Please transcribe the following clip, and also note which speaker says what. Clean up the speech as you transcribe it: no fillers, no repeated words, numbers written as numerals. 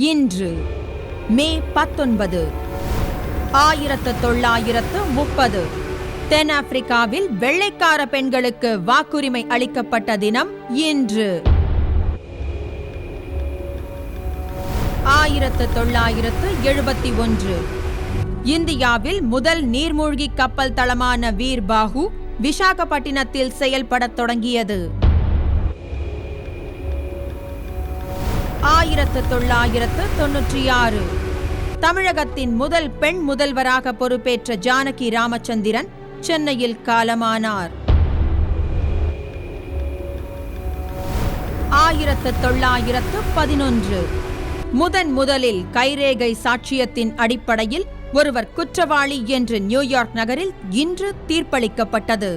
Speaker 1: இன்று மே 19, 1930 தென்னாப்பிரிக்காவில் வெள்ளைக்கார பெண்களுக்கு வாக்குரிமை அளிக்கப்பட்ட தினம் இன்று. 1971 இந்தியாவில் முதல் நீர்மூழ்கி கப்பல் தளமான வீர் பாகு விசாகப்பட்டினத்தில் செயல்படத் தொடங்கியது. 1996 தமிழகத்தின் முதல் பெண் முதல்வராக பொறுப்பேற்ற ஜானகி ராமச்சந்திரன் சென்னையில் காலமானார். 1911 முதலில் கைரேகை சாட்சியத்தின் அடிப்படையில் ஒருவர் குற்றவாளி என்று நியூயார்க் நகரில் இன்று தீர்ப்பளிக்கப்பட்டது.